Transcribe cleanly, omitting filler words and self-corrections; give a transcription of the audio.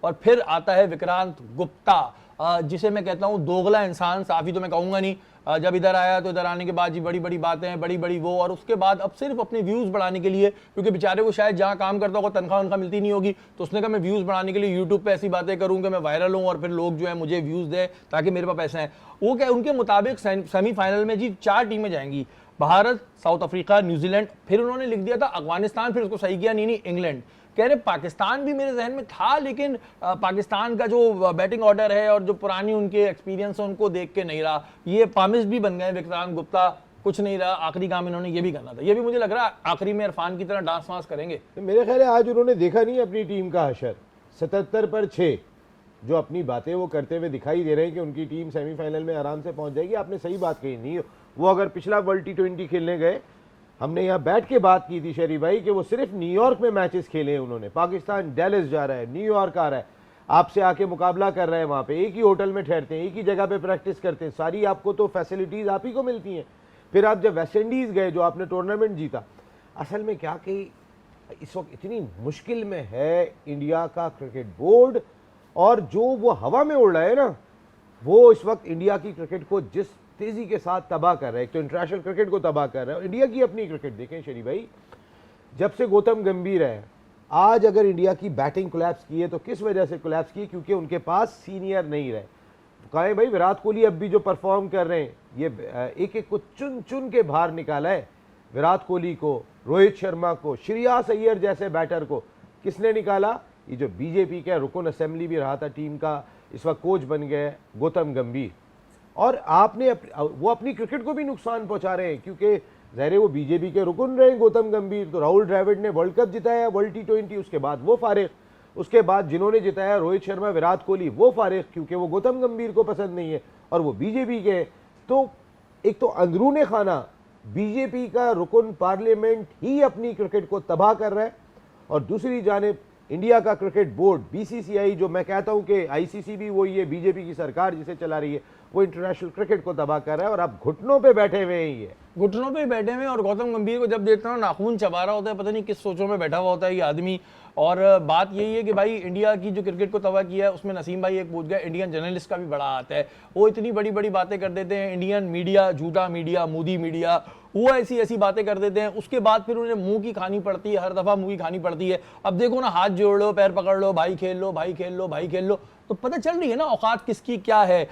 और फिर आता है विक्रांत गुप्ता, जिसे मैं कहता हूं दोगला इंसान, साफी तो मैं कहूंगा नहीं। जब इधर आया तो इधर आने के बाद जी बड़ी बड़ी बातें, बड़ी बड़ी वो, और उसके बाद अब सिर्फ अपने व्यूज बढ़ाने के लिए, क्योंकि बेचारे को शायद जहां काम करता होगा तनख्वाह उनका मिलती नहीं होगी, तो उसने कहा मैं व्यूज बढ़ाने के लिए यूट्यूब पे ऐसी बातें करूं कि मैं वायरल हूं और फिर लोग जो है मुझे व्यूज दें ताकि मेरे पास पैसे हैं। वो क्या, उनके मुताबिक सेमीफाइनल में जी 4 टीमें जाएंगी, भारत, साउथ अफ्रीका, न्यूजीलैंड, फिर उन्होंने लिख दिया था अफगानिस्तान, फिर उसको सही किया, नहीं इंग्लैंड। कह रहे पाकिस्तान भी मेरे जहन में था, लेकिन पाकिस्तान का जो बैटिंग ऑर्डर है और जो पुरानी उनके एक्सपीरियंस है उनको देख के नहीं रहा। ये पामिश भी बन गए विक्रांत गुप्ता, कुछ नहीं रहा, आखिरी काम इन्होंने ये भी करना था। ये भी मुझे लग रहा है आखिरी में इरफान की तरह डांस वांस करेंगे। मेरे ख्याल है आज उन्होंने देखा नहीं अपनी टीम का हशर, 77 पर 6 जो अपनी बातें वो करते हुए दिखाई दे रहे हैं कि उनकी टीम सेमीफाइनल में आराम से पहुंच जाएगी। आपने सही बात कही, नहीं वो अगर पिछला वर्ल्ड T20 खेलने गए, हमने यहाँ बैठ के बात की थी शरीफ भाई कि वो सिर्फ न्यूयॉर्क में मैचेस खेले हैं उन्होंने। पाकिस्तान डेलिस जा रहा है, न्यूयॉर्क आ रहा है, आपसे आके मुकाबला कर रहे हैं, वहाँ पे एक ही होटल में ठहरते हैं, एक ही जगह पे प्रैक्टिस करते हैं, सारी आपको तो फैसिलिटीज़ आप ही को मिलती हैं। फिर आप जब वेस्ट इंडीज़ गए जो आपने टूर्नामेंट जीता, असल में क्या कि इस वक्त इतनी मुश्किल में है इंडिया का क्रिकेट बोर्ड, और जो वो हवा में उड़ रहा है ना, वो इस वक्त इंडिया की क्रिकेट को जिस तेजी के साथ तबाह कर रहा है, एक तो इंटरनेशनल क्रिकेट को तबाह कर रहा है। इंडिया की अपनी क्रिकेट देखें शरीफ भाई, जब से गौतम गंभीर है, आज अगर इंडिया की बैटिंग कोलैप्स की है तो किस वजह से कोलैप्स की? क्योंकि उनके पास सीनियर नहीं रहे। कहें भाई विराट कोहली अब भी जो परफॉर्म कर रहे हैं, ये एक एक को चुन चुन के बाहर निकाला है। विराट कोहली को, रोहित शर्मा को, श्रेयस अय्यर जैसे बैटर को किसने निकाला? ये जो बीजेपी का रुकन असेंबली भी रहा था टीम का, इस वक्त कोच बन गए गौतम गंभीर। और आपने वो अपनी क्रिकेट को भी नुकसान पहुंचा रहे हैं, क्योंकि ज़ाहिर वो बीजेपी के रुकन रहे गौतम गंभीर। तो राहुल द्रविड़ ने वर्ल्ड कप जिताया, वर्ल्ड T20, उसके बाद वो फारिग। उसके बाद जिन्होंने जिताया रोहित शर्मा, विराट कोहली, वो फारिग, क्योंकि वो गौतम गंभीर को पसंद नहीं है और वो बीजेपी के। तो एक तो अंदरूने खाना बीजेपी का रुकन पार्लियामेंट ही अपनी क्रिकेट को तबाह कर रहा है, और दूसरी जानिब इंडिया का क्रिकेट बोर्ड BCCI, जो मैं कहता हूं कि ICC भी वही है, बीजेपी की सरकार जिसे चला रही है, वो इंटरनेशनल क्रिकेट को तबाह कर रहा है। और आप घुटनों पे बैठे हुए हैं, ये घुटनों पे बैठे हुए। और गौतम गंभीर को जब देखता हूँ नाखून चबा रहा होता है, पता नहीं किस सोचों में बैठा हुआ होता है ये आदमी। और बात यही है कि भाई इंडिया की जो क्रिकेट को तबाह किया है उसमें नसीम भाई एक पूछ गया, इंडियन जर्नलिस्ट का भी बड़ा हाथ है। वो इतनी बड़ी बड़ी बातें कर देते हैं, इंडियन मीडिया, झूठा मीडिया, मोदी मीडिया, वो ऐसी ऐसी बातें कर देते हैं। उसके बाद फिर उन्हें मुंह की खानी पड़ती है, हर दफा मुंह की खानी पड़ती है। अब देखो ना, हाथ जोड़ लो, पैर पकड़ लो, भाई खेल लो, भाई खेल लो, भाई खेल लो, तो पता चल रही है ना औकात किसकी क्या है।